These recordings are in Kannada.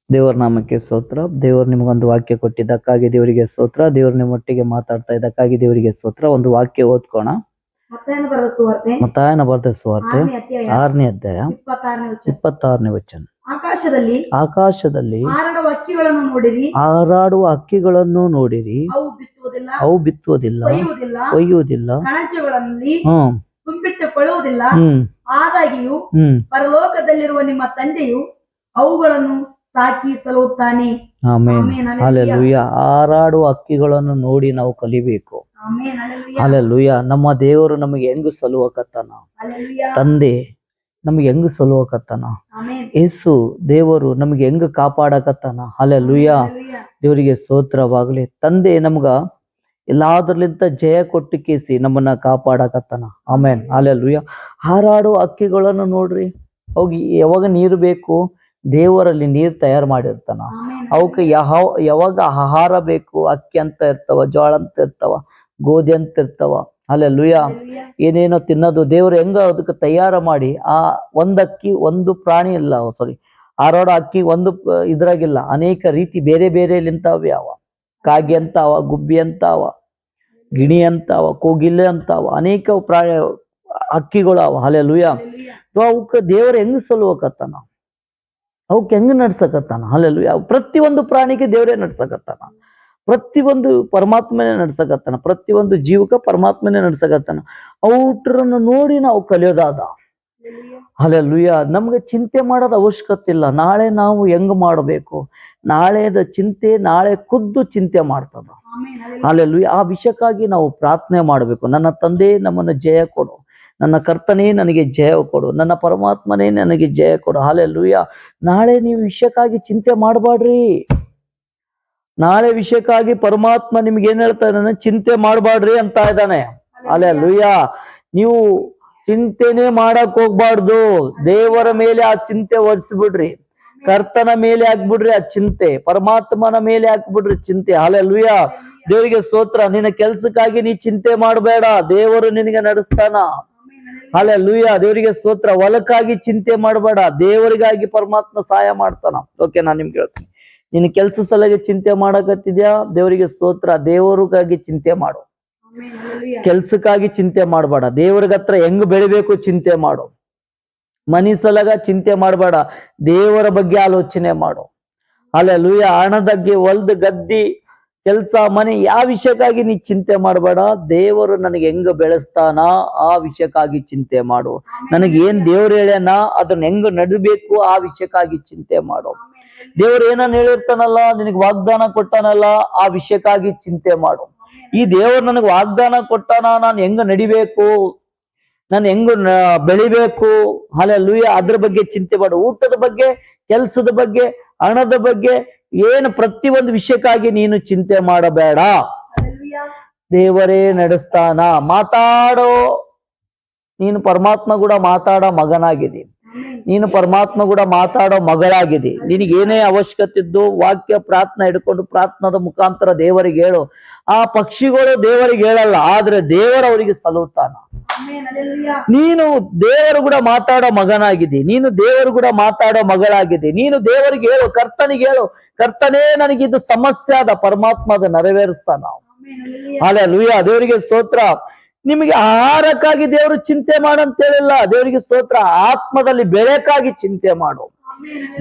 ದೇವರ ನಾಮಕ್ಕೆ ಸ್ತೋತ್ರ. ದೇವರು ನಿಮಗೊಂದು ವಾಕ್ಯ ಕೊಟ್ಟಿದ್ದಕ್ಕಾಗಿ ದೇವರಿಗೆ ಸ್ತೋತ್ರ. ದೇವರು ನಿಮ್ಮೊಟ್ಟಿಗೆ ಮಾತಾಡ್ತಾ ಇದ್ದಕ್ಕಾಗಿ ದೇವರಿಗೆ ಸ್ತೋತ್ರ. ಒಂದು ವಾಕ್ಯ ಓದ್ಕೋಣ. ಮತ್ತಾಯನ ಬರೆದ ಸುವಾರ್ತೆ 6ನೇ ಅಧ್ಯಾಯ 26ನೇ ವಚನ. ಆಕಾಶದಲ್ಲಿ ಹಾರಾಡುವ ಹಕ್ಕಿಗಳನ್ನು ನೋಡಿರಿ. ಅವು ಬಿತ್ತುವುದಿಲ್ಲ, ಕೊಯ್ಯುವುದಿಲ್ಲ, ತುಂಬಿಟ್ಟುಕೊಳ್ಳುವುದಿಲ್ಲ. ಆದಾಗ್ಯೂ ಪರಲೋಕದಲ್ಲಿರುವ ನಿಮ್ಮ ತಂದೆಯು ಅವುಗಳನ್ನು ಸಾಕಿ ಸಲುತ್ತಾನೆ. ಆಮೆನ್. ಹಲ್ಲೆಲೂಯಾ. ಹಾರಾಡುವ ಹಕ್ಕಿಗಳನ್ನು ನೋಡಿ ನಾವು ಕಲಿಬೇಕು. ಹಲ್ಲೆಲೂಯಾ. ನಮ್ಮ ದೇವರು ನಮಗೆ ಹೆಂಗ್ ಸಲುವಕತ್ತಾನ, ತಂದೆ ನಮಗೆ ಹೆಂಗ್ ಸಲುವಕತ್ತಾನ, ಯೇಸು ದೇವರು ನಮಗೆ ಹೆಂಗ್ ಕಾಪಾಡಕತ್ತಾನ. ಹಲ್ಲೆಲೂಯಾ. ದೇವರಿಗೆ ಸ್ತೋತ್ರವಾಗಲಿ. ತಂದೆ ನಮ್ಗ ಎಲ್ಲಾದ್ರಲಿಂತ ಜಯ ಕೊಟ್ಟು ಕೇಸಿ ನಮ್ಮನ್ನ ಕಾಪಾಡಕತ್ತಾನ. ಆಮೇನ್. ಹಲ್ಲೆಲೂಯಾ. ಹಾರಾಡುವ ಹಕ್ಕಿಗಳನ್ನು ನೋಡ್ರಿ. ಅವಾಗ ಯಾವಾಗ ನೀರು ಬೇಕು, ದೇವರಲ್ಲಿ ನೀರು ತಯಾರು ಮಾಡಿರ್ತಾನ. ಅವಕ್ಕೆ ಯಾವಾಗ ಆಹಾರ ಬೇಕು, ಅಕ್ಕಿ ಅಂತ ಇರ್ತಾವ, ಜೋಳ ಅಂತ ಇರ್ತಾವ, ಗೋಧಿ ಅಂತ ಇರ್ತಾವ. ಹಲ್ಲೆಲೂಯಾ. ಏನೇನೋ ತಿನ್ನೋದು ದೇವ್ರು ಹೆಂಗ ಅದಕ್ಕೆ ತಯಾರು ಮಾಡಿ. ಆ ಒಂದಕ್ಕಿ ಒಂದು ಪ್ರಾಣಿ ಇಲ್ಲ, ಹಾರಾಡೋ ಅಕ್ಕಿ ಒಂದು ಇದ್ರಾಗಿಲ್ಲ, ಅನೇಕ ರೀತಿ ಬೇರೆ ಬೇರೆ ನಿಂತಾವ. ಯಾವ ಕಾಗೆ ಅಂತಾವ, ಗುಬ್ಬಿ ಅಂತಾವ, ಗಿಣಿ ಅಂತಾವ, ಕೋಗಿಲೆ ಅಂತಾವ, ಅನೇಕ ಪ್ರಾಣಿ ಹಕ್ಕಿಗಳು ಅವ. ಹಲ್ಲೆಲೂಯಾ. ಅವಕ್ಕೆ ದೇವ್ರ ಹೆಂಗ್ ಸಲುವಕತ್ತಾನ, ಅವಕ್ಕೆ ಹೆಂಗ್ ನಡ್ಸಕತ್ತಾನ. ಹಲ್ಲೆಲೂಯಾ. ಪ್ರತಿಯೊಂದು ಪ್ರಾಣಿಗೆ ದೇವರೇ ನಡ್ಸಕತ್ತಾನ. ಪ್ರತಿಯೊಂದು ಪರಮಾತ್ಮನೇ ನಡ್ಸಕತ್ತಾನ. ಪ್ರತಿಯೊಂದು ಜೀವಕ ಪರಮಾತ್ಮನೇ ನಡ್ಸಕತ್ತಾನ. ಔಟ್ರನ್ನು ನೋಡಿ ನಾವು ಕಲಿಯೋದಾದ. ಹಲ್ಲೆಲೂಯಾ. ನಮ್ಗೆ ಚಿಂತೆ ಮಾಡೋದು ಅವಶ್ಯಕತೆ ಇಲ್ಲ. ನಾಳೆ ನಾವು ಹೆಂಗ್ ಮಾಡಬೇಕು, ನಾಳೆದ ಚಿಂತೆ ನಾಳೆ ಖುದ್ದು ಚಿಂತೆ ಮಾಡ್ತದ. ಹಲ್ಲೆಲೂಯಾ. ಆ ವಿಷಯಕ್ಕಾಗಿ ನಾವು ಪ್ರಾರ್ಥನೆ ಮಾಡಬೇಕು. ನನ್ನ ತಂದೆ ನಮ್ಮನ್ನು ಜಯ ಕೊಡು, ನನ್ನ ಕರ್ತನೇ ನನಗೆ ಜಯ ಕೊಡು, ನನ್ನ ಪರಮಾತ್ಮನೇ ನನಗೆ ಜಯ ಕೊಡು. ಹಲ್ಲೆಲೂಯಾ. ನಾಳೆ ನೀವು ವಿಷಯಕ್ಕಾಗಿ ಚಿಂತೆ ಮಾಡಬೇಡ್ರಿ. ನಾಳೆ ವಿಷಯಕ್ಕಾಗಿ ಪರಮಾತ್ಮ ನಿಮ್ಗೆ ಏನ್ ಹೇಳ್ತಾ ಇದ್ದಾನೆ, ಚಿಂತೆ ಮಾಡಬೇಡ್ರಿ ಅಂತ ಇದ್ದಾನೆ. ಹಲ್ಲೆಲೂಯಾ. ನೀವು ಚಿಂತೆನೆ ಮಾಡಕ್ ಹೋಗ್ಬಾರ್ದು. ದೇವರ ಮೇಲೆ ಆ ಚಿಂತೆ ಹೊರಿಸ್ಬಿಡ್ರಿ. ಕರ್ತನ ಮೇಲೆ ಹಾಕ್ಬಿಡ್ರಿ ಆ ಚಿಂತೆ, ಪರಮಾತ್ಮನ ಮೇಲೆ ಹಾಕ್ಬಿಡ್ರಿ ಚಿಂತೆ. ಹಲ್ಲೆಲೂಯಾ. ದೇವರಿಗೆ ಸ್ತೋತ್ರ. ನಿನ್ನ ಕೆಲ್ಸಕ್ಕಾಗಿ ನೀ ಚಿಂತೆ ಮಾಡಬೇಡ, ದೇವರು ನಿನಗೆ ನಡೆಸ್ತಾನ. ಹಲ್ಲೆಲೂಯಾ. ದೇವರಿಗೆ ಸ್ತೋತ್ರ. ಹೊಲಕ್ಕಾಗಿ ಚಿಂತೆ ಮಾಡಬೇಡ, ದೇವರಿಗಾಗಿ ಪರಮಾತ್ಮ ಸಹಾಯ ಮಾಡ್ತಾನ. ಓಕೆ, ನಾನು ನಿಮ್ಗೆ ಹೇಳ್ತೀನಿ. ನಿನ್ನ ಕೆಲ್ಸ ಸಲಗೆ ಚಿಂತೆ ಮಾಡಕತ್ತಿದ್ಯಾ, ದೇವರಿಗೆ ಸ್ತೋತ್ರ. ದೇವರಿಗಾಗಿ ಚಿಂತೆ ಮಾಡು, ಕೆಲ್ಸಕ್ಕಾಗಿ ಚಿಂತೆ ಮಾಡಬೇಡ. ದೇವ್ರಿಗೆ ಹತ್ರ ಹೆಂಗ್ ಬೆಳಿಬೇಕು ಚಿಂತೆ ಮಾಡು. ಮನಿ ಸಲಗ ಚಿಂತೆ ಮಾಡಬೇಡ, ದೇವರ ಬಗ್ಗೆ ಆಲೋಚನೆ ಮಾಡು. ಹಲ್ಲೆಲೂಯಾ. ಹಣದಗ್ಗೆ, ಹೊಲ್ದ ಗದ್ದಿ, ಕೆಲ್ಸ, ಮನೆ, ಯಾವ ವಿಷಯಕ್ಕಾಗಿ ನೀ ಚಿಂತೆ ಮಾಡಬೇಡ. ದೇವರು ನನಗೆ ಹೆಂಗ ಬೆಳೆಸ್ತಾನ ಆ ವಿಷಯಕ್ಕಾಗಿ ಚಿಂತೆ ಮಾಡು. ನನಗೆ ಏನ್ ದೇವ್ರು ಹೇಳ್ಯಾನ ಅದನ್ನ ಹೆಂಗ ನಡಬೇಕು ಆ ವಿಷಯಕ್ಕಾಗಿ ಚಿಂತೆ ಮಾಡು. ದೇವ್ರು ಏನನ್ನ ಹೇಳಿರ್ತಾನಲ್ಲ, ನಿನಗೆ ವಾಗ್ದಾನ ಕೊಟ್ಟಾನಲ್ಲ, ಆ ವಿಷಯಕ್ಕಾಗಿ ಚಿಂತೆ ಮಾಡು. ಈ ದೇವ್ರು ನನಗೆ ವಾಗ್ದಾನ ಕೊಟ್ಟಾನ, ನಾನು ಹೆಂಗ ನಡಿಬೇಕು, ನಾನು ಹೆಂಗ ಬೆಳಿಬೇಕು. ಹಲ್ಲೆಲೂಯಾ. ಅದ್ರ ಬಗ್ಗೆ ಚಿಂತೆ ಮಾಡು. ಊಟದ ಬಗ್ಗೆ, ಕೆಲ್ಸದ ಬಗ್ಗೆ, ಹಣದ ಬಗ್ಗೆ, ಏನು ಪ್ರತಿಯೊಂದು ವಿಷಯಕ್ಕಾಗಿ ನೀನು ಚಿಂತೆ ಮಾಡಬೇಡ. ದೇವರೇ ನಡೆಸ್ತಾನ. ಮಾತಾಡೋ, ನೀನು ಪರಮಾತ್ಮ ಕೂಡ ಮಾತಾಡೋ ಮಗನಾಗಿದ್ದೀನಿ. ನೀನು ಪರಮಾತ್ಮ ಕೂಡ ಮಾತಾಡೋ ಮಗಳಾಗಿದೆ. ನಿನಗೇನೇ ಅವಶ್ಯಕತೆ ಇದ್ದು ವಾಕ್ಯ ಪ್ರಾರ್ಥನೆ ಹಿಡ್ಕೊಂಡು ಪ್ರಾರ್ಥನದ ಮುಖಾಂತರ ದೇವರಿಗೆ ಹೇಳು. ಆ ಪಕ್ಷಿಗಳು ದೇವರಿಗೆ ಹೇಳಲ್ಲ, ಆದ್ರೆ ದೇವರ ಅವರಿಗೆ ಸಲುತ್ತಾನ. ನೀನು ದೇವರು ಕೂಡ ಮಾತಾಡೋ ಮಗನಾಗಿದ್ದಿ, ನೀನು ದೇವರು ಕೂಡ ಮಾತಾಡೋ ಮಗಳಾಗಿದ್ದಿ. ನೀನು ದೇವರಿಗೆ ಹೇಳು, ಕರ್ತನಿಗೆ ಹೇಳು, ಕರ್ತನೇ ನನಗಿದು ಸಮಸ್ಯೆ ಆದ, ಪರಮಾತ್ಮ ಅದ ನೆರವೇರಿಸ್ತಾನ. ಹಲ್ಲೆಲೂಯಾ. ದೇವರಿಗೆ ಸ್ತೋತ್ರ. ನಿಮಗೆ ಆಹಾರಕ್ಕಾಗಿ ದೇವರು ಚಿಂತೆ ಮಾಡಂತ ಹೇಳಿಲ್ಲ. ದೇವರಿಗೆ ಸ್ತೋತ್ರ. ಆತ್ಮದಲ್ಲಿ ಬೆಳೆಯಕ್ಕಾಗಿ ಚಿಂತೆ ಮಾಡು.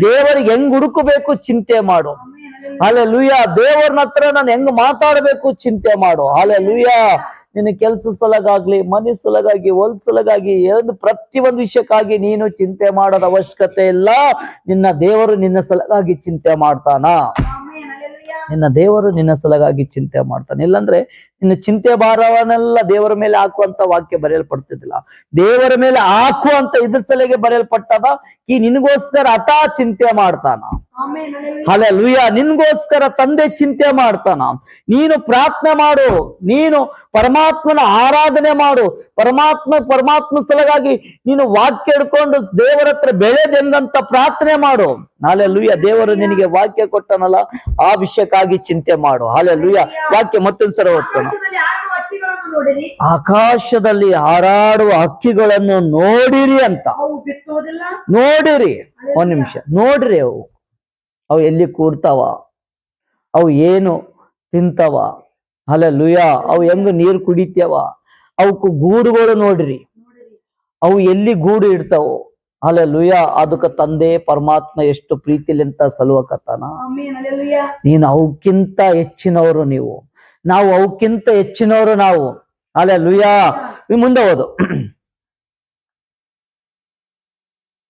ದೇವರಿಗೆ ಹೆಂಗ್ ಹುಡುಕಬೇಕು ಚಿಂತೆ ಮಾಡು. ಹಲ್ಲೆಲೂಯಾ. ದೇವರನ ಹತ್ರ ನಾನು ಹೆಂಗ್ ಮಾತಾಡ್ಬೇಕು ಚಿಂತೆ ಮಾಡು. ಹಲ್ಲೆಲೂಯಾ. ನಿನ್ನ ಕೆಲ್ಸ ಸಲಗಾಗ್ಲಿ, ಮನೆ ಸಲಗಾಗಿ, ಹೊಲ ಸಲಗಾಗಿ, ಪ್ರತಿಯೊಂದು ವಿಷಯಕ್ಕಾಗಿ ನೀನು ಚಿಂತೆ ಮಾಡೋದ ಅವಶ್ಯಕತೆ ಇಲ್ಲ. ನಿನ್ನ ದೇವರು ನಿನ್ನ ಸಲಗಾಗಿ ಚಿಂತೆ ಮಾಡ್ತಾನ. ನಿನ್ನ ದೇವರು ನಿನ್ನ ಸಲಗಾಗಿ ಚಿಂತೆ ಮಾಡ್ತಾನೆ. ಇಲ್ಲಾಂದ್ರೆ ನಿನ್ನ ಚಿಂತೆ ಭಾರವನ್ನೆಲ್ಲ ದೇವರ ಮೇಲೆ ಹಾಕುವಂತ ವಾಕ್ಯ ಬರೆಯಲ್ಪಡ್ತಿದ್ದಿಲ್ಲ. ದೇವರ ಮೇಲೆ ಹಾಕುವಂತ ಇದ್ರ ಸಲಗೆ ಬರೆಯಲ್ಪಟ್ಟದ. ಈ ನಿನಗೋಸ್ಕರ ಹಠ ಚಿಂತೆ ಮಾಡ್ತಾನ. ಹಲ್ಲೆಲೂಯಾ. ನಿನ್ಗೋಸ್ಕರ ತಂದೆ ಚಿಂತೆ ಮಾಡ್ತಾನ. ನೀನು ಪ್ರಾರ್ಥನೆ ಮಾಡು, ನೀನು ಪರಮಾತ್ಮನ ಆರಾಧನೆ ಮಾಡು. ಪರಮಾತ್ಮ ಸಲಗಾಗಿ ನೀನು ವಾಕ್ಯ ಹಿಡ್ಕೊಂಡು ದೇವರ ಹತ್ರ ಬೆಳೆದೆಂದಂತ ಪ್ರಾರ್ಥನೆ ಮಾಡು. ಹಲ್ಲೆಲೂಯಾ. ದೇವರು ನಿನಗೆ ವಾಕ್ಯ ಕೊಟ್ಟನಲ್ಲ, ಆ ವಿಷಯಕ್ಕಾಗಿ ಚಿಂತೆ ಮಾಡು. ಹಲ್ಲೆಲೂಯಾ. ವಾಕ್ಯ ಮತ್ತೊಂದ್ಸಲ ಓದ್ತಾನ. ಆಕಾಶದಲ್ಲಿ ಹಾರಾಡುವ ಹಕ್ಕಿಗಳನ್ನು ನೋಡಿರಿ ಅಂತ. ನೋಡಿರಿ, ಒಂದ್ ನಿಮಿಷ ನೋಡ್ರಿ. ಅವು ಎಲ್ಲಿ ಕೂಡ್ತಾವ, ಅವು ಏನು ತಿಂತಾವ, ಹಲ್ಲೆಲೂಯ, ಅವು ಹೆಂಗ ನೀರು ಕುಡಿತೇವ, ಅವಕ್ಕೂ ಗೂಡುಗಳು ನೋಡ್ರಿ, ಅವು ಎಲ್ಲಿ ಗೂಡು ಇಡ್ತಾವು, ಹಲ್ಲೆಲೂಯ. ಅದಕ್ಕೆ ತಂದೆ ಪರಮಾತ್ಮ ಎಷ್ಟು ಪ್ರೀತಿಲಿಂತ ಸಲುವಕತ್ತಾನ. ನೀನು ಅವಕ್ಕಿಂತ ಹೆಚ್ಚಿನವರು, ನಾವು ಅವಕ್ಕಿಂತ ಹೆಚ್ಚಿನವರು ನಾವು, ಹಲ್ಲೆಲೂಯ. ಮುಂದೆ ಓದು.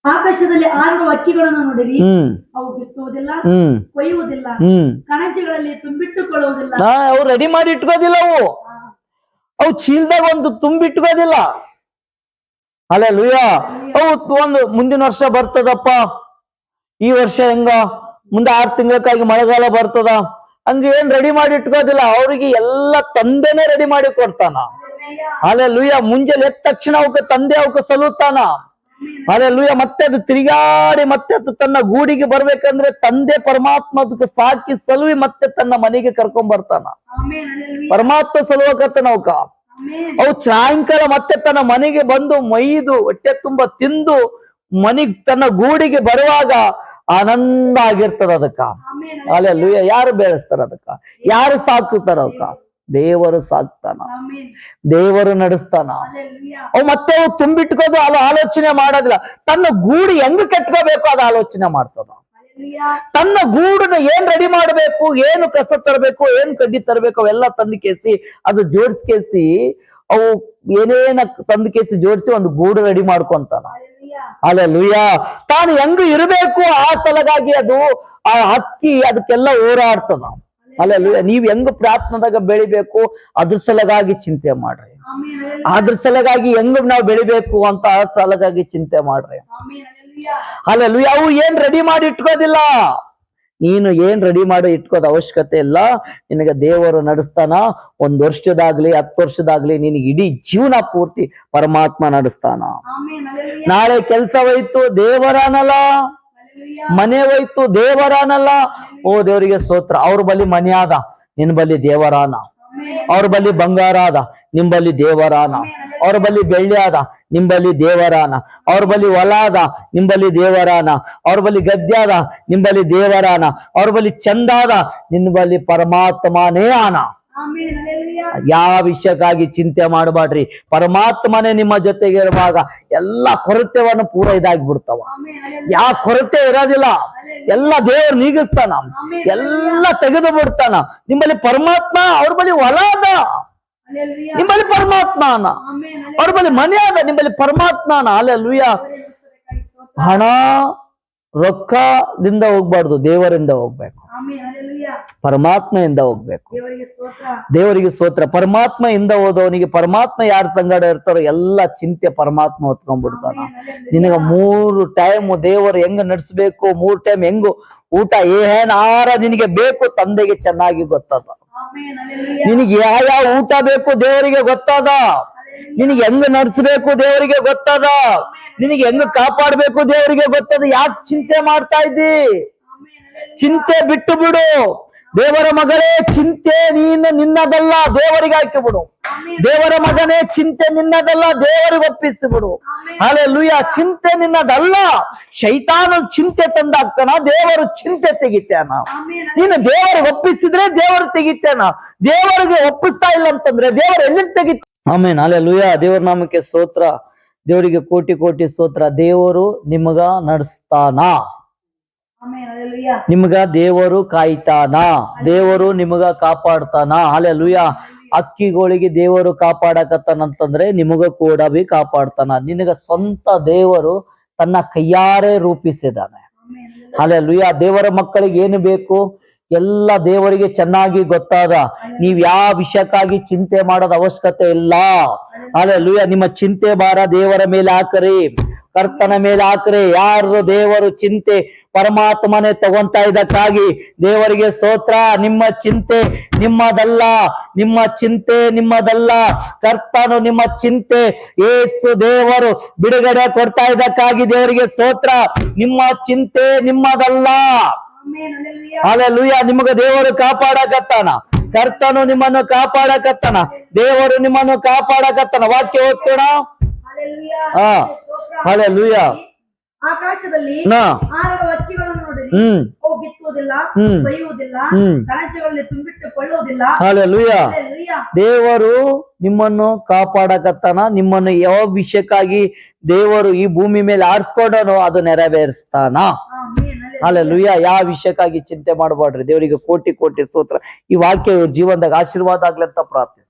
ಆಕಾಶದಲ್ಲಿ ಆರುವ ಹಕ್ಕಿಗಳನ್ನು ನೋಡಿರಿ, ಅವು ಬಿತ್ತುವುದಿಲ್ಲ, ಕೊಯ್ಯುವುದಿಲ್ಲ, ಕಣಜಗಳಲ್ಲಿ ತುಂಬಿಟ್ಟುಕೊಳ್ಳುವುದಿಲ್ಲ. ಅವು ರೆಡಿ ಮಾಡಿ ಇಟ್ಕೋದಿಲ್ಲ, ಅವು ಚೀಲದಾಗ ಒಂದು ತುಂಬಿಟ್ಕೋದಿಲ್ಲ, ಹಲ್ಲೆಲೂಯ. ಅವು ಒಂದು ಮುಂದಿನ ವರ್ಷ ಬರ್ತದಪ್ಪ, ಈ ವರ್ಷ ಹೆಂಗ, ಮುಂದೆ 6 ತಿಂಗಳಕ್ಕಾಗಿ ಮಳೆಗಾಲ ಬರ್ತದ ಹಂಗ ಏನ್ ರೆಡಿ ಮಾಡಿ ಇಟ್ಕೋದಿಲ್ಲ. ಅವ್ರಿಗೆ ಎಲ್ಲ ತಂದೆನೆ ರೆಡಿ ಮಾಡಿ ಕೊಡ್ತಾನ, ಹಲ್ಲೆಲೂಯ. ಮುಂಜಾನೆ ಎದ್ದ ತಕ್ಷಣ ಅವಕ್ಕೆ ತಂದೆ ಅವಕ್ಕೆ ಸಲುತ್ತಾನ, ಹಲ್ಲೆಲೂಯ. ಮತ್ತೆ ಅದು ತಿರುಗಾಡಿ ಮತ್ತೆ ಅದು ತನ್ನ ಗೂಡಿಗೆ ಬರ್ಬೇಕಂದ್ರೆ ತಂದೆ ಪರಮಾತ್ಮ ಅದಕ್ಕೆ ಸಾಕಿ ಸಲುವಿ ಮತ್ತೆ ತನ್ನ ಮನೆಗೆ ಕರ್ಕೊಂಡ್ ಬರ್ತಾನ. ಪರಮಾತ್ಮ ಸಲುವಕತ್ತಾನ ಅವಕ್ಕ. ಅವು ಸಾಯಂಕಾಲ ಮತ್ತೆ ತನ್ನ ಮನೆಗೆ ಬಂದು ಮೈದು ಹೊಟ್ಟೆ ತುಂಬಾ ತಿಂದು ಮನೆಗ್ ತನ್ನ ಗೂಡಿಗೆ ಬರುವಾಗ ಆನಂದ ಆಗಿರ್ತದ ಅದಕ್ಕ, ಹಲ್ಲೆಲೂಯ. ಯಾರು ಬೆಳೆಸ್ತಾರ ಅದಕ್ಕ, ಯಾರು ಸಾಕುತ್ತಾರ ಅದಕ್ಕ? ದೇವರು ಸಾಕ್ತಾನ, ದೇವರು ನಡೆಸ್ತಾನ. ಅವು ಮತ್ತೆ ಅವು ತುಂಬಿಟ್ಕೋದು ಅದು ಆಲೋಚನೆ ಮಾಡೋದಿಲ್ಲ. ತನ್ನ ಗೂಡು ಹೆಂಗ್ ಕಟ್ಕೋಬೇಕು ಅದು ಆಲೋಚನೆ ಮಾಡ್ತದ. ತನ್ನ ಗೂಡನ್ನ ಏನ್ ರೆಡಿ ಮಾಡ್ಬೇಕು, ಏನು ಕಸ ತರಬೇಕು, ಏನ್ ಕಡ್ಡಿ ತರಬೇಕು, ಅವೆಲ್ಲ ತಂದು ಕೇಸಿ ಅದು ಜೋಡಿಸ್ಕೇಸಿ ಅವು ಏನೇನ ತಂದು ಕೇಸಿ ಜೋಡಿಸಿ ಒಂದು ಗೂಡು ರೆಡಿ ಮಾಡ್ಕೊಂತಾನ, ಹಲ್ಲೆಲೂಯ. ತಾನು ಹೆಂಗ್ ಇರಬೇಕು ಆ ಸಲಗಾಗಿ ಅದು ಆ ಹಕ್ಕಿ ಅದಕ್ಕೆಲ್ಲ ಹೋರಾಡ್ತದ, ಹಲ್ಲೆಲೂಯ. ನೀವ್ ಹೆಂಗ್ ಪ್ರಾರ್ಥನೆದಾಗ ಬೆಳಿಬೇಕು ಅದ್ರ ಸಲಗಾಗಿ ಚಿಂತೆ ಮಾಡ್ರಿ, ಅದ್ರ ಸಲಗಾಗಿ ಹೆಂಗ್ ನಾವು ಬೆಳಿಬೇಕು ಅಂತ ಆ ಸಲಗಾಗಿ ಚಿಂತೆ ಮಾಡ್ರಿ, ಹಲ್ಲೆಲೂಯ. ಅವು ಏನ್ ರೆಡಿ ಮಾಡಿ ಇಟ್ಕೋದಿಲ್ಲ, ನೀನು ಏನ್ ರೆಡಿ ಮಾಡಿ ಇಟ್ಕೋದ ಅವಶ್ಯಕತೆ ಇಲ್ಲ. ನಿನಗೆ ದೇವರು ನಡೆಸ್ತಾನ. 1 ವರ್ಷದಾಗ್ಲಿ 10 ವರ್ಷದಾಗ್ಲಿ ನಿನಗೆ ಇಡೀ ಜೀವನ ಪೂರ್ತಿ ಪರಮಾತ್ಮ ನಡೆಸ್ತಾನ. ನಾಳೆ ಕೆಲಸ ಹೋಯ್ತು ದೇವರಾನಲ್ಲ, ಮನೆ ಹೋಯ್ತು ದೇವರಾನಲ್ಲ. ಓ ದೇವರಿಗೆ ಸ್ತೋತ್ರ. ಅವ್ರ ಬಳಿ ಮನೆ ಆದ, ನಿನ್ ಬಳಿ ದೇವರಾನ. ಅವ್ರ ಬಳಿ ಬಂಗಾರ ಆದ, ನಿಂಬಲ್ಲಿ ದೇವರಾನ. ಅವ್ರ ಬಳಿ ಬೆಳ್ಳಿ ಆದ, ನಿಂಬಲ್ಲಿ ದೇವರಾನ. ಅವ್ರ ಬಳಿ ಹೊಲ ಆದ, ನಿಂಬಲ್ಲಿ ದೇವರಾನ. ಅವ್ರ ಬಳಿ ಗದ್ದೆ ಆದ, ನಿಂಬಲ್ಲಿ ದೇವರಾನ. ಅವ್ರ ಬಳಿ ಚಂದ ಆದ, ನಿನ್ ಬಳಿ ಪರಮಾತ್ಮನೇ ಆನ. ಯಾವ ವಿಷಯಕ್ಕಾಗಿ ಚಿಂತೆ ಮಾಡಬೇಡ್ರಿ. ಪರಮಾತ್ಮನೇ ನಿಮ್ಮ ಜೊತೆಗೆ ಇರುವಾಗ ಎಲ್ಲಾ ಕೊರತೆವನ್ನು ಪೂರ ಇದಾಗಿ ಬಿಡ್ತಾವ. ಯಾವ ಕೊರತೆ ಇರೋದಿಲ್ಲ, ಎಲ್ಲ ದೇವರು ನೀಗಿಸ್ತಾನ, ಎಲ್ಲ ತೆಗೆದು ಬಿಡ್ತಾನ. ನಿಮ್ಮಲ್ಲಿ ಪರಮಾತ್ಮ, ಅವ್ರ ಬಳಿ ಹೊಲ ಅದ, ನಿಮ್ಮಲ್ಲಿ ಪರಮಾತ್ಮನ. ಅವ್ರ ಬಳಿ ಮನೆ ಅದ, ನಿಮ್ಮಲ್ಲಿ ಪರಮಾತ್ಮನ. ಹಲ್ಲೆಲೂಯ. ಹಣ ರೊಕ್ಕದಿಂದ ಹೋಗ್ಬಾರ್ದು, ದೇವರಿಂದ ಹೋಗ್ಬೇಕು, ಪರಮಾತ್ಮೆಯಿಂದ ಹೋಗ್ಬೇಕು. ದೇವರಿಗೆ ಸ್ತೋತ್ರ. ಪರಮಾತ್ಮ ಇಂದ ಹೋದವನಿಗೆ ಪರಮಾತ್ಮ ಯಾರ ಸಂಗಡ ಇರ್ತಾರೋ ಎಲ್ಲ ಚಿಂತೆ ಪರಮಾತ್ಮ ಹೊತ್ಕೊಂಡ್ಬಿಡ್ತಾನ. ನಿನಗ 3 ಟೈಮ್ ದೇವರು ಹೆಂಗ ನಡೆಸ್ಬೇಕು, 3 ಟೈಮ್ ಹೆಂಗು ಊಟ ಏನಾರ ನಿನಗೆ ಬೇಕು, ತಂದೆಗೆ ಚೆನ್ನಾಗಿ ಗೊತ್ತದ. ನಿನಗೆ ಯಾವ ಊಟ ಬೇಕು ದೇವರಿಗೆ ಗೊತ್ತದ. ನಿನಗೆ ಹೆಂಗ ನಡೆಸ್ಬೇಕು ದೇವರಿಗೆ ಗೊತ್ತದ. ನಿನಗೆ ಹೆಂಗ ಕಾಪಾಡ್ಬೇಕು ದೇವರಿಗೆ ಗೊತ್ತದ. ಯಾಕೆ ಚಿಂತೆ ಮಾಡ್ತಾ ಇದ್ದಿ? ಚಿಂತೆ ಬಿಟ್ಟು ಬಿಡು. ದೇವರ ಮಗಳೇ, ಚಿಂತೆ ನಿನ್ನದಲ್ಲ, ದೇವರಿಗೆ ಹಾಕಿ ಬಿಡು. ದೇವರ ಮಗನೇ, ಚಿಂತೆ ನಿನ್ನದಲ್ಲ, ದೇವರಿಗೆ ಒಪ್ಪಿಸಿ ಬಿಡು. ಹಲ್ಲೆಲೂಯ. ಚಿಂತೆ ನಿನ್ನದಲ್ಲ, ಶೈತಾನ ಚಿಂತೆ ತಂದಾಗ್ತಾನ, ದೇವರು ಚಿಂತೆ ತೆಗಿತಾನ. ನೀನು ದೇವರಿಗೆ ಒಪ್ಪಿಸಿದ್ರೆ ದೇವರು ತೆಗಿತಾನ. ದೇವರಿಗೆ ಒಪ್ಪಿಸ್ತಾ ಇಲ್ಲ ಅಂತಂದ್ರೆ ದೇವರು ಎಲ್ಲಿ ತೆಗಿತ. ಆಮೇನ್. ಹಲ್ಲೆಲೂಯ. ದೇವರ ನಾಮಕ್ಕೆ ಸ್ತೋತ್ರ. ದೇವರಿಗೆ ಕೋಟಿ ಕೋಟಿ ಸ್ತೋತ್ರ. ದೇವರು ನಿಮಗ ನಡೆಸ್ತಾನ, ನಿಮ್ಗ ದೇವರು ಕಾಯ್ತಾನ, ದೇವರು ನಿಮಗ ಕಾಪಾಡ್ತಾನ. ಹಲ್ಲೆಲೂಯ. ಅಕ್ಕಿಗಳಿಗೆ ದೇವರು ಕಾಪಾಡಕತ್ತಾನಂತಂದ್ರೆ ನಿಮಗ ಕೂಡ ಬಿ ಕಾಪಾಡ್ತಾನ. ನಿನಗ ಸ್ವಂತ ದೇವರು ತನ್ನ ಕೈಯಾರೆ ರೂಪಿಸಿದಾನೆ. ಹಲ್ಲೆಲೂಯ. ದೇವರ ಮಕ್ಕಳಿಗೆ ಏನು ಬೇಕು ಎಲ್ಲ ದೇವರಿಗೆ ಚೆನ್ನಾಗಿ ಗೊತ್ತಾದ. ನೀವ್ ಯಾವ ವಿಷಯಕ್ಕಾಗಿ ಚಿಂತೆ ಮಾಡೋದ ಅವಶ್ಯಕತೆ ಇಲ್ಲ. ಹಲ್ಲೆಲೂಯ. ನಿಮ್ಮ ಚಿಂತೆ ಭಾರ ದೇವರ ಮೇಲೆ ಹಾಕರಿ, ಕರ್ತನ ಮೇಲೆ ಹಾಕ್ರಿ. ಯಾರ್ದು ದೇವರು ಚಿಂತೆ ಪರಮಾತ್ಮನೇ ತಗೊಂತಾ ಇದಕ್ಕಾಗಿ ದೇವರಿಗೆ ಸ್ತೋತ್ರ. ನಿಮ್ಮ ಚಿಂತೆ ನಿಮ್ಮದಲ್ಲ, ನಿಮ್ಮ ಚಿಂತೆ ನಿಮ್ಮದಲ್ಲ. ಕರ್ತನು ನಿಮ್ಮ ಚಿಂತೆ ಯೇಸು ದೇವರು ಬಿಡುಗಡೆ ಕೊಡ್ತಾ ಇದಕ್ಕಾಗಿ ದೇವರಿಗೆ ಸ್ತೋತ್ರ. ನಿಮ್ಮ ಚಿಂತೆ ನಿಮ್ಮದಲ್ಲ. ಹಲ್ಲೆಲೂಯ. ನಿಮಗೆ ದೇವರು ಕಾಪಾಡಕತ್ತಾನ. ಕರ್ತನು ನಿಮ್ಮನ್ನು ಕಾಪಾಡಕತ್ತಾನ. ದೇವರು ನಿಮ್ಮನ್ನು ಕಾಪಾಡಕತ್ತಾನ. ವಾಕ್ಯ ಓದ್ಕೋಣ. ಹಲ್ಲೆಲೂಯ. ಆಕಾಶದಲ್ಲಿ ಹಕ್ಕಿಗಳನ್ನು ನೋಡಿರಿ, ಅವು ಬಿತ್ತುವುದಿಲ್ಲ, ಬಿತ್ತುವುದಿಲ್ಲ, ಹ್ಮ್. ಕೊಯ್ಯುವುದಿಲ್ಲ, ಹ್ಮ್. ಕಣಜಗಳಲ್ಲಿ ತುಂಬಿಟ್ಟುಕೊಳ್ಳುವುದಿಲ್ಲ. ಹಲ್ಲೆಲೂಯಾ. ಹಲ್ಲೆಲೂಯಾ. ದೇವರು ನಿಮ್ಮನ್ನು ಕಾಪಾಡಕತ್ತಾನ. ನಿಮ್ಮನ್ನು ಯಾವ ವಿಷಯಕ್ಕಾಗಿ ದೇವರು ಈ ಭೂಮಿ ಮೇಲೆ ಆರಿಸ್ಕೊಂಡನೋ ಅದು ನೆರವೇರಿಸ್ತಾನ. ಆಮೆನ್. ಹಲ್ಲೆಲೂಯಾ. ಯಾವ ವಿಷಯಕ್ಕಾಗಿ ಚಿಂತೆ ಮಾಡಬೇಡ್ರಿ. ದೇವರಿಗೆ ಕೋಟಿ ಕೋಟಿ ಸ್ತೋತ್ರ. ಈ ವಾಕ್ಯ ಇವ್ರ ಜೀವನದಾಗ ಆಶೀರ್ವಾದ ಆಗ್ಲಿ ಅಂತ ಪ್ರಾರ್ಥಿಸ.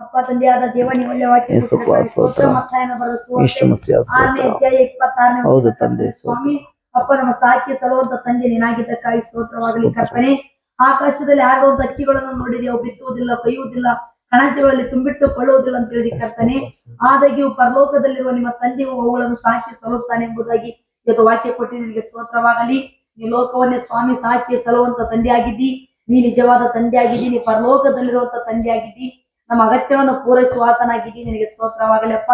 ಅಪ್ಪ ತಂದೆಯಾದ ದೇವ, ನೀವು ಒಳ್ಳೆ ವಾಕ್ಯ ಯೇಸು ಕೊಟ್ಟಿದ್ದಕ್ಕಾಗಿ ಸ್ತೋತ್ರ. ಸ್ತೋತ್ರ. ಮತ್ತಾಯನ ಬರೆದ ಯೇಸು ಸುವಾರ್ತೆ ಮसीह ಸ್ತೋತ್ರ. 6ನೇ ಅಧ್ಯಾಯ 26ನೇ ಹೌದು ವಚನ. ತಂದೆ ಸ್ವಾಮಿ, ಅಪ್ಪ ನಮ್ಮ ಸಾಕಿ ಸಲುವಂತ ತಂದೆ ನೀನಾಗಿದ್ದಕ್ಕಾಗಿ ಸ್ತೋತ್ರವಾಗಲಿ ಕರ್ತನೆ. ಆಕಾಶದಲ್ಲಿ ಆಡುವಂತ ಹಕ್ಕಿಗಳನ್ನು ನೋಡಿದೆವು, ಬಿತ್ತುವುದಿಲ್ಲ, ಕೊಯ್ಯುವುದಿಲ್ಲ, ಕಣಜಗಳಲ್ಲಿ ತುಂಬಿಟ್ಟುಕೊಳ್ಳುವುದಿಲ್ಲ ಅಂತ ಹೇಳಿ ಕರ್ತನೆ. ಆದಾಗ್ಯೂ ಪರಲೋಕದಲ್ಲಿರುವ ನಿಮ್ಮ ತಂದೆಯು ಅವುಗಳನ್ನು ಸಾಕಿ ಸಲುತ್ತಾನೆ ಎಂಬುದಾಗಿ ಇವತ್ತು ವಾಕ್ಯ ಕೊಟ್ಟಿ ನಿನಗೆ ಸ್ತೋತ್ರವಾಗಲಿ. ನೀ ಲೋಕವನ್ನೇ ಸ್ವಾಮಿ ಸಾಕಿ ಸಲುವಂತ ತಂದೆ ಆಗಿದ್ದಿ. ನೀ ನಿಜವಾದ ತಂದೆ ಆಗಿದ್ದಿ. ನೀ ಪರಲೋಕದಲ್ಲಿರುವಂತ ತಂದೆ ಆಗಿದ್ದಿ. ನಮ್ಮ ಅಗತ್ಯವನ್ನು ಪೂರೈಸುವ ಆತನಾಗಿದ್ದಿ. ನಿನಗೆ ಸ್ತೋತ್ರವಾಗಲಿ ಅಪ್ಪ.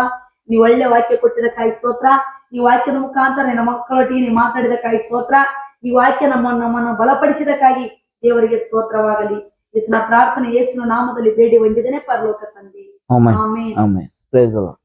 ನೀವು ಒಳ್ಳೆ ವಾಕ್ಯ ಕೊಟ್ಟಿದ್ದಕ್ಕಾಗಿ ಸ್ತೋತ್ರ. ಈ ವಾಕ್ಯದ ಮುಖಾಂತರ ನಮ್ಮ ಮಕ್ಕಳೊಟ್ಟಿಗೆ ನೀವು ಮಾತಾಡಿದಕ್ಕಾಗಿ ಸ್ತೋತ್ರ. ಈ ವಾಕ್ಯ ನಮ್ಮನ್ನು ಬಲಪಡಿಸಿದಕ್ಕಾಗಿ ದೇವರಿಗೆ ಸ್ತೋತ್ರವಾಗಲಿ. ಯೇಸುವಿನ ಪ್ರಾರ್ಥನೆ ಯೇಸುವಿನ ನಾಮದಲ್ಲಿ ಬೇಡಿ ಹೊಂದಿದ್ದೇನೆ ಪರಲೋಕ ತಂದೆ. Amen. Amen. Amen. Praise the lord.